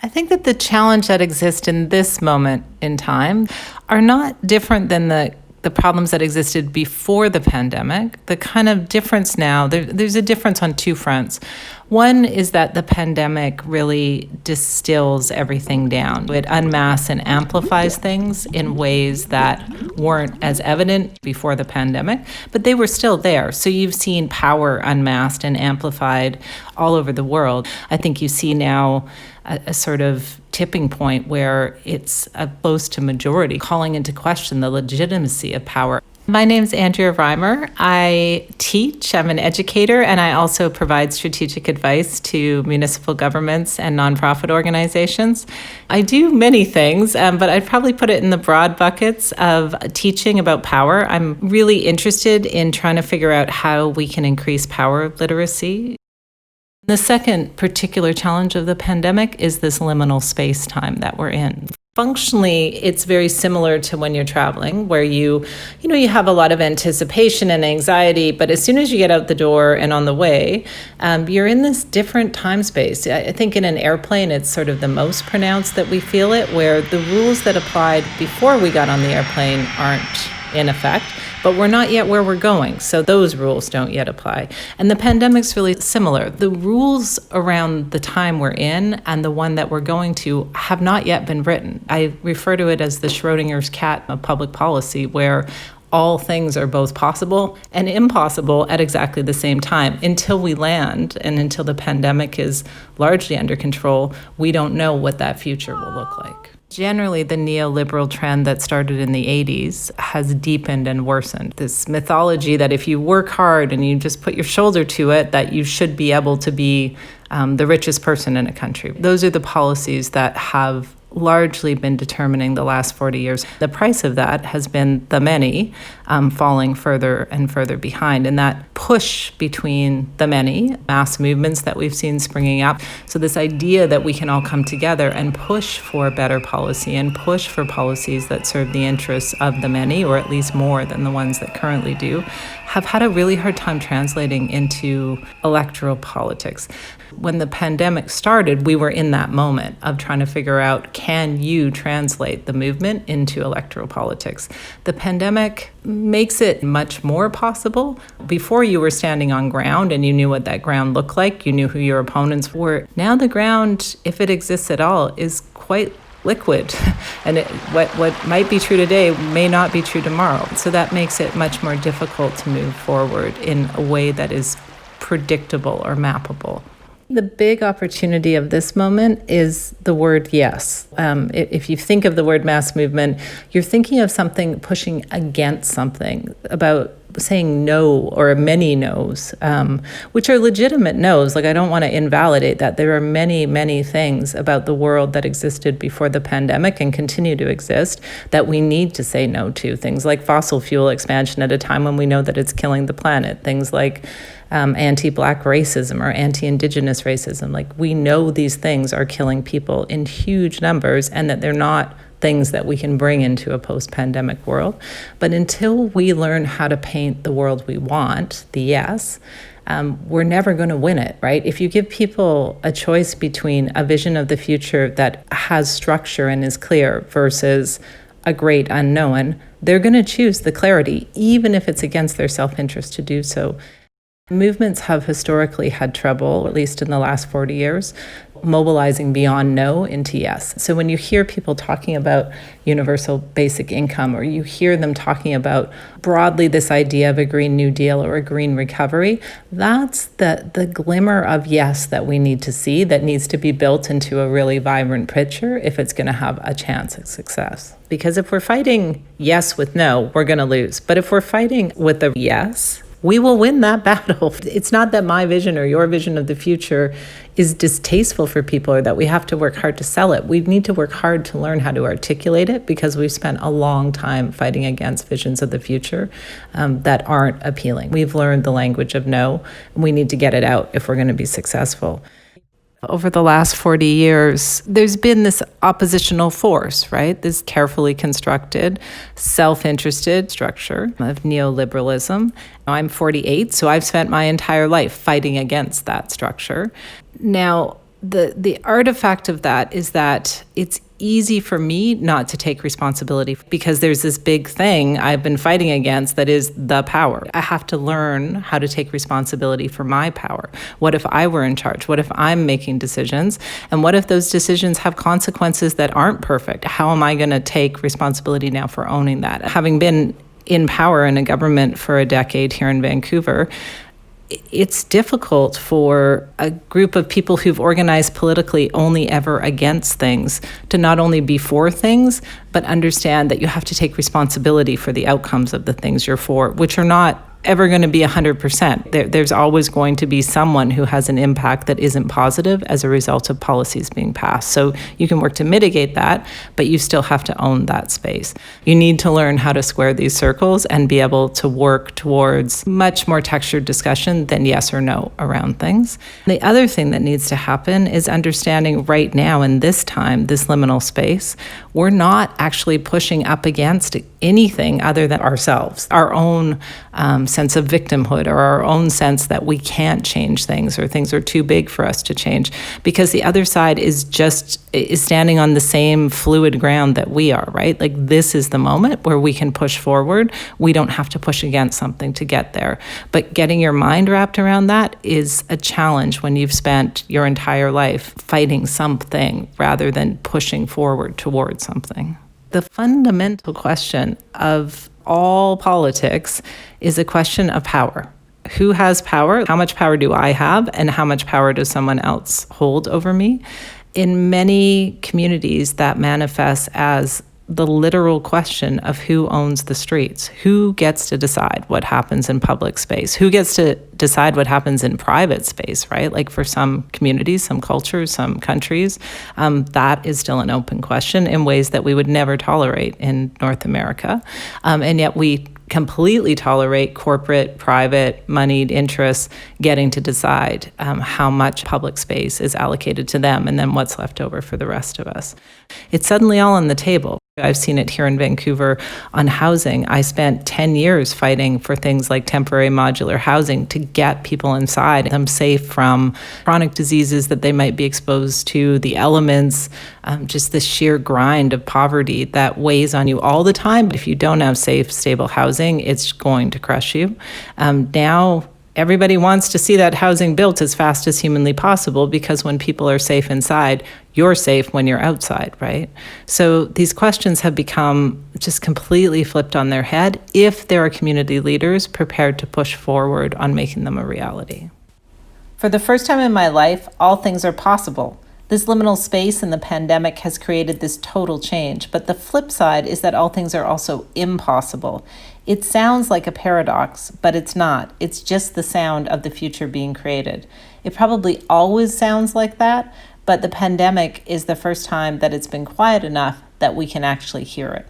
I think that the challenge that exists in this moment in time are not different than the problems that existed before the pandemic. The kind of difference now, there's a difference on two fronts. One is that the pandemic really distills everything down. It unmasks and amplifies things in ways that weren't as evident before the pandemic, but they were still there. So you've seen power unmasked and amplified all over the world. I think you see now a sort of tipping point where it's close to majority, calling into question the legitimacy of power. My name's Andrea Reimer. I teach, I'm an educator, and I also provide strategic advice to municipal governments and nonprofit organizations. I do many things, but I'd probably put it in the broad buckets of teaching about power. I'm really interested in trying to figure out how we can increase power literacy. The second particular challenge of the pandemic is this liminal space-time that we're in. Functionally, it's very similar to when you're traveling, where you have a lot of anticipation and anxiety, but as soon as you get out the door and on the way, you're in this different time space. I think in an airplane, it's sort of the most pronounced that we feel it, where the rules that applied before we got on the airplane aren't in effect, but we're not yet where we're going, so those rules don't yet apply. And the pandemic's really similar. The rules around the time we're in and the one that we're going to have not yet been written. I refer to it as the Schrodinger's cat of public policy, where all things are both possible and impossible at exactly the same time. Until we land and until the pandemic is largely under control, we don't know what that future will look like. Generally, the neoliberal trend that started in the 80s has deepened and worsened. This mythology that if you work hard and you just put your shoulder to it, that you should be able to be the richest person in a country. Those are the policies that have largely been determining the last 40 years. The price of that has been the many falling further and further behind. And that push between the many, mass movements that we've seen springing up. So this idea that we can all come together and push for better policy and push for policies that serve the interests of the many, or at least more than the ones that currently do, have had a really hard time translating into electoral politics. When the pandemic started, we were in that moment of trying to figure out, can you translate the movement into electoral politics? The pandemic makes it much more possible. Before, you were standing on ground and you knew what that ground looked like. You knew who your opponents were. Now the ground, if it exists at all, is quite liquid. And what might be true today may not be true tomorrow. So that makes it much more difficult to move forward in a way that is predictable or mappable. The big opportunity of this moment is the word yes. If you think of the word mass movement, you're thinking of something pushing against something, about saying no or many no's, which are legitimate no's. Like, I don't want to invalidate that. There are many, many things about the world that existed before the pandemic and continue to exist that we need to say no to. Things like fossil fuel expansion at a time when we know that it's killing the planet. Things like anti-Black racism or anti-Indigenous racism. Like, we know these things are killing people in huge numbers and that they're not things that we can bring into a post-pandemic world. But until we learn how to paint the world we want, the yes, we're never going to win it, right? If you give people a choice between a vision of the future that has structure and is clear versus a great unknown, they're going to choose the clarity, even if it's against their self-interest to do so. Movements have historically had trouble, at least in the last 40 years, mobilizing beyond no into yes. So when you hear people talking about universal basic income, or you hear them talking about broadly this idea of a Green New Deal or a green recovery, that's the glimmer of yes that we need to see, that needs to be built into a really vibrant picture if it's going to have a chance at success. Because if we're fighting yes with no, we're going to lose. But if we're fighting with a yes, we will win that battle. It's not that my vision or your vision of the future is distasteful for people or that we have to work hard to sell it. We need to work hard to learn how to articulate it, because we've spent a long time fighting against visions of the future that aren't appealing. We've learned the language of no, and we need to get it out if we're going to be successful. Over the last 40 years, there's been this oppositional force, right? This carefully constructed, self-interested structure of neoliberalism. I'm 48, so I've spent my entire life fighting against that structure. Now, The artifact of that is that it's easy for me not to take responsibility because there's this big thing I've been fighting against that is the power. I have to learn how to take responsibility for my power. What if I were in charge? What if I'm making decisions? And what if those decisions have consequences that aren't perfect? How am I going to take responsibility now for owning that? Having been in power in a government for a decade here in Vancouver, it's difficult for a group of people who've organized politically only ever against things to not only be for things, but understand that you have to take responsibility for the outcomes of the things you're for, which are not ever going to be 100%. There's always going to be someone who has an impact that isn't positive as a result of policies being passed. So you can work to mitigate that, but you still have to own that space. You need to learn how to square these circles and be able to work towards much more textured discussion than yes or no around things. The other thing that needs to happen is understanding right now in this time, this liminal space, we're not actually pushing up against anything other than ourselves, our own sense of victimhood, or our own sense that we can't change things or things are too big for us to change, because the other side is standing on the same fluid ground that we are, right? Like, this is the moment where we can push forward. We don't have to push against something to get there. But getting your mind wrapped around that is a challenge when you've spent your entire life fighting something rather than pushing forward towards something. The fundamental question of all politics is a question of power. Who has power? How much power do I have? And how much power does someone else hold over me? In many communities, that manifests as the literal question of who owns the streets, who gets to decide what happens in public space, who gets to decide what happens in private space, right? Like, for some communities, some cultures, some countries, that is still an open question in ways that we would never tolerate in North America. And yet we completely tolerate corporate, private, moneyed interests getting to decide how much public space is allocated to them and then what's left over for the rest of us. It's suddenly all on the table. I've seen it here in Vancouver on housing. I spent 10 years fighting for things like temporary modular housing to get people inside, them safe from chronic diseases that they might be exposed to, the elements, just the sheer grind of poverty that weighs on you all the time. If you don't have safe, stable housing, it's going to crush you. Now, everybody wants to see that housing built as fast as humanly possible, because when people are safe inside, you're safe when you're outside, right? So these questions have become just completely flipped on their head if there are community leaders prepared to push forward on making them a reality. For the first time in my life, all things are possible. This liminal space in the pandemic has created this total change, but the flip side is that all things are also impossible. It sounds like a paradox, but it's not. It's just the sound of the future being created. It probably always sounds like that, but the pandemic is the first time that it's been quiet enough that we can actually hear it.